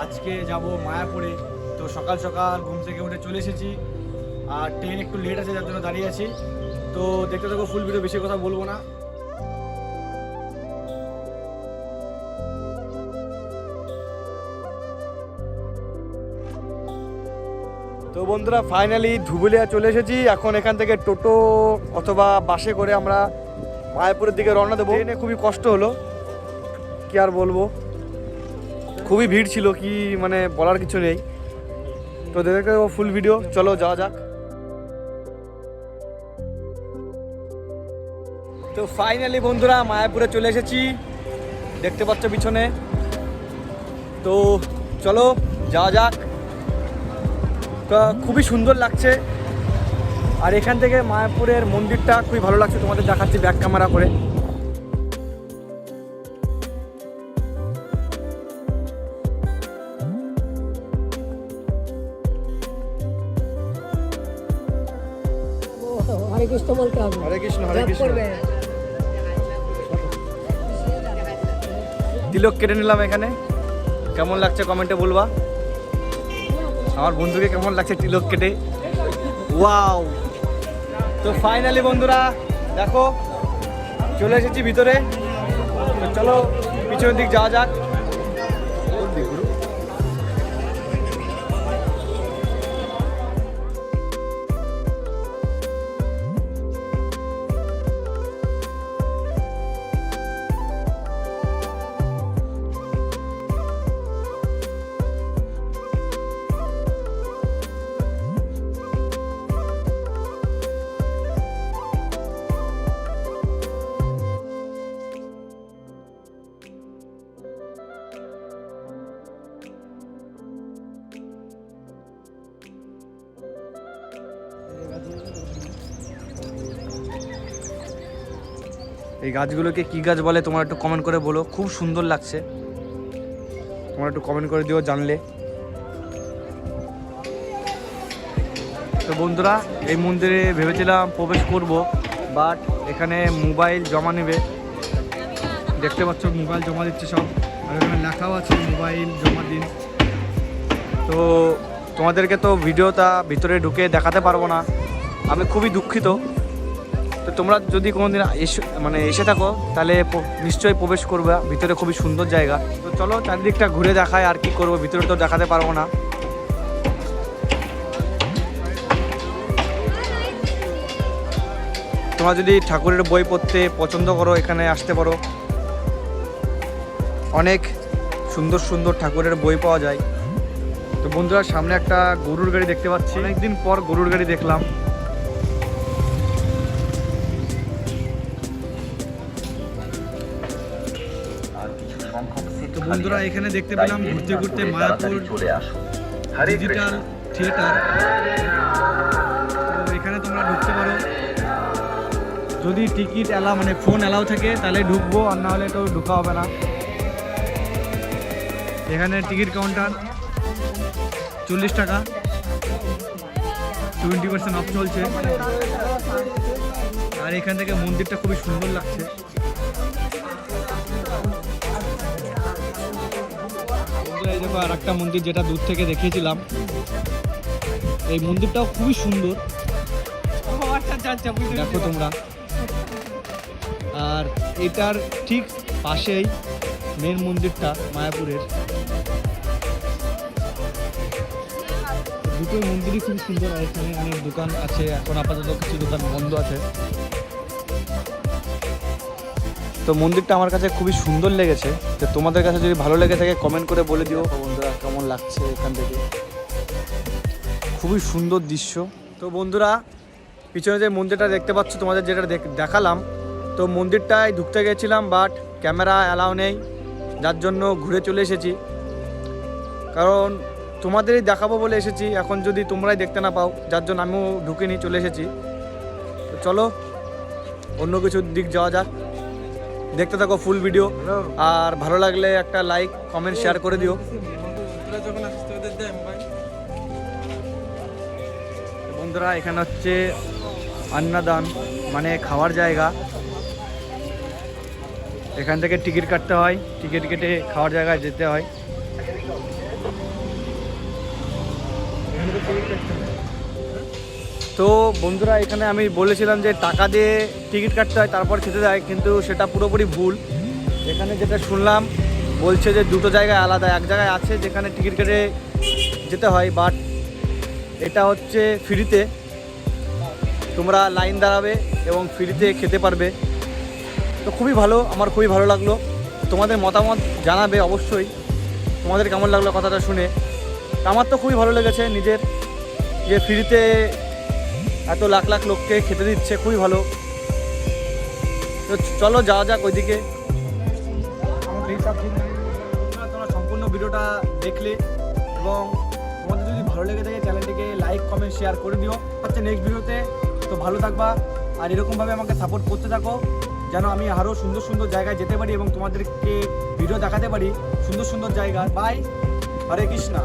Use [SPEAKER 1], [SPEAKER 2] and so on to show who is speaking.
[SPEAKER 1] আজকে যাব মায়াপুরে। তো সকাল সকাল ঘুম থেকে উঠে চলে এসেছি, আর ট্রেন একটু লেট আছে যার জন্য দাঁড়িয়ে আছি। তো দেখতে থাকো ফুল ভিডিও, বেশি কথা বলবো না। তো বন্ধুরা ফাইনালি ধুবুলিয়া চলে এসেছি। এখন এখান থেকে টোটো অথবা বাসে করে আমরা মায়াপুরের দিকে রওনা দেবো। ট্রেনে খুবই কষ্ট হলো, কি আর বলবো, খুবই ভিড় ছিল, কি মানে বলার কিছু নেই। তো দেখতে ফুল ভিডিও, চলো যাওয়া যাক। তো ফাইনালি বন্ধুরা মায়াপুরে চলে এসেছি, দেখতে পাচ্ছ পিছনে। তো চলো যাওয়া যাক। তো খুবই সুন্দর লাগছে, আর এখান থেকে মায়াপুরের মন্দিরটা খুবই ভালো লাগছে, তোমাদের দেখাচ্ছি ব্যাক ক্যামেরা করে।
[SPEAKER 2] হরে কৃষ্ণ বলতে হবে।
[SPEAKER 1] হরে কৃষ্ণ হরে কৃষ্ণ। তিলক কেটে নিলাম এখানে, কেমন লাগছে কমেন্টে বলবা। আমার বন্ধুকে কেমন লাগছে তিলক কেটে, ওয়াও। তো ফাইনালি বন্ধুরা দেখো চলে এসেছি ভিতরে। তো চলো পিছনের দিক যাওয়া যাক। এই গাছগুলোকে কি গাছ বলে তোমরা একটু কমেন্ট করে বলো, খুব সুন্দর লাগছে, তোমরা একটু কমেন্ট করে দিও জানলে। তো বন্ধুরা এই মন্দিরে ভেবেছিলাম প্রবেশ করব, বাট এখানে মোবাইল জমা নেবে, দেখতে পাচ্ছ মোবাইল জমা দিচ্ছে সব, আর এখানে লেখাও আছে মোবাইল জমা দিন। তো তোমাদেরকে তো ভিডিওটা ভিতরে ঢুকে দেখাতে পারবো না, আমি খুবই দুঃখিত। তো তোমরা যদি কোনোদিন এসে থাকো তাহলে নিশ্চয়ই প্রবেশ করবে, ভিতরে খুবই সুন্দর জায়গা। তো চলো চারিদিকটা ঘুরে দেখায়, আর কি করবো, ভিতরে তো দেখাতে পারবো না। তোমরা যদি ঠাকুরের বই পড়তে পছন্দ করো এখানে আসতে পারো, অনেক সুন্দর সুন্দর ঠাকুরের বই পাওয়া যায়। তো বন্ধুরা সামনে একটা গরুর গাড়ি দেখতে পাচ্ছি, অনেকদিন পর গরুর গাড়ি দেখলাম। তো বন্ধুরা এখানে দেখতে পেলাম ঘুরতে ঘুরতে মায়াপুর ডিজিটাল থিয়েটার। তো এখানে তোমরা ঢুকতে পারো, যদি টিকিট অ্যালাউ ফোন অ্যালাউ থাকে তাহলে ঢুকবো, আর না হলে তো ঢুকা হবে না। এখানে টিকিট কাউন্টার 40 টাকা, 20% অফ চলছে। আর এখান থেকে মন্দিরটা খুবই সুন্দর লাগছে। এই দেখো আর একটা মন্দির যেটা দূর থেকে দেখিয়েছিলাম, এই মন্দিরটাও খুবই সুন্দর, দেখো তোমরা। আর এটার ঠিক পাশেই মেন মন্দিরটা মায়াপুরের। দুটো মন্দিরই খুব সুন্দর, আর এখানে অনেক দোকান আছে, এখন আপাতত কিছু দোকান বন্ধ আছে। তো মন্দিরটা আমার কাছে খুবই সুন্দর লেগেছে। তো তোমাদের কাছে যদি ভালো লেগে থাকে কমেন্ট করে বলে দিও বন্ধুরা কেমন লাগছে এখান থেকে, খুবই সুন্দর দৃশ্য। তো বন্ধুরা পিছনে যে মন্দিরটা দেখতে পাচ্ছ তোমাদের যেটা দেখালাম, তো মন্দিরটায় ঢুকতে গেছিলাম বাট ক্যামেরা অ্যালাউ নেই, যার জন্য ঘুরে চলে এসেছি। কারণ তোমাদেরই দেখাবো বলে এসেছি, এখন যদি তোমরাই দেখতে না পাও, যার জন্য আমিও ঢুকিনি, চলে এসেছি। তো চলো অন্য কিছুর দিক যাওয়া যাক, দেখতে থাকো ফুল ভিডিও। আর ভালো লাগলে একটা লাইক কমেন্ট শেয়ার করে দিও। বন্ধুরা এখানে হচ্ছে अन्नदान মানে খাওয়ার জায়গা। এখান থেকে টিকিট কাটতে হয়, টিকিট কেটে খাওয়ার জায়গায় যেতে হয়। তো বন্ধুরা এখানে আমি বলেছিলাম যে টাকা দিয়ে টিকিট কাটতে হয় তারপর খেতে দেয়, কিন্তু সেটা পুরোপুরি ভুল। এখানে যেটা শুনলাম বলছে যে দুটো জায়গায় আলাদা, এক জায়গায় আছে যেখানে টিকিট কেটে যেতে হয়, বাট এটা হচ্ছে ফ্রিতে, তোমরা লাইন দাঁড়াবে এবং ফ্রিতে খেতে পারবে। তো খুবই ভালো, আমার খুবই ভালো লাগলো। তোমাদের মতামত জানাবে অবশ্যই, তোমাদের কেমন লাগলো কথাটা শুনে। আমার তো খুবই ভালো লেগেছে, নিজের যে ফ্রিতে এত লাখ লাখ লোককে খেতে দিচ্ছে, খুবই ভালো। তো চলো যাওয়া যাক ওইদিকে। তোমরা সম্পূর্ণ ভিডিওটা দেখলে এবং তোমাদের যদি ভালো লেগে থাকে চ্যানেলটিকে লাইক কমেন্ট শেয়ার করে দিও। হচ্ছে নেক্সট ভিডিওতে। তো ভালো থাকবা আর এরকমভাবে আমাকে সাপোর্ট করতে থাকো, যেন আমি আরও সুন্দর সুন্দর জায়গায় যেতে পারি এবং তোমাদেরকে ভিডিও দেখাতে পারি সুন্দর সুন্দর জায়গা। বাই, হরে কৃষ্ণা।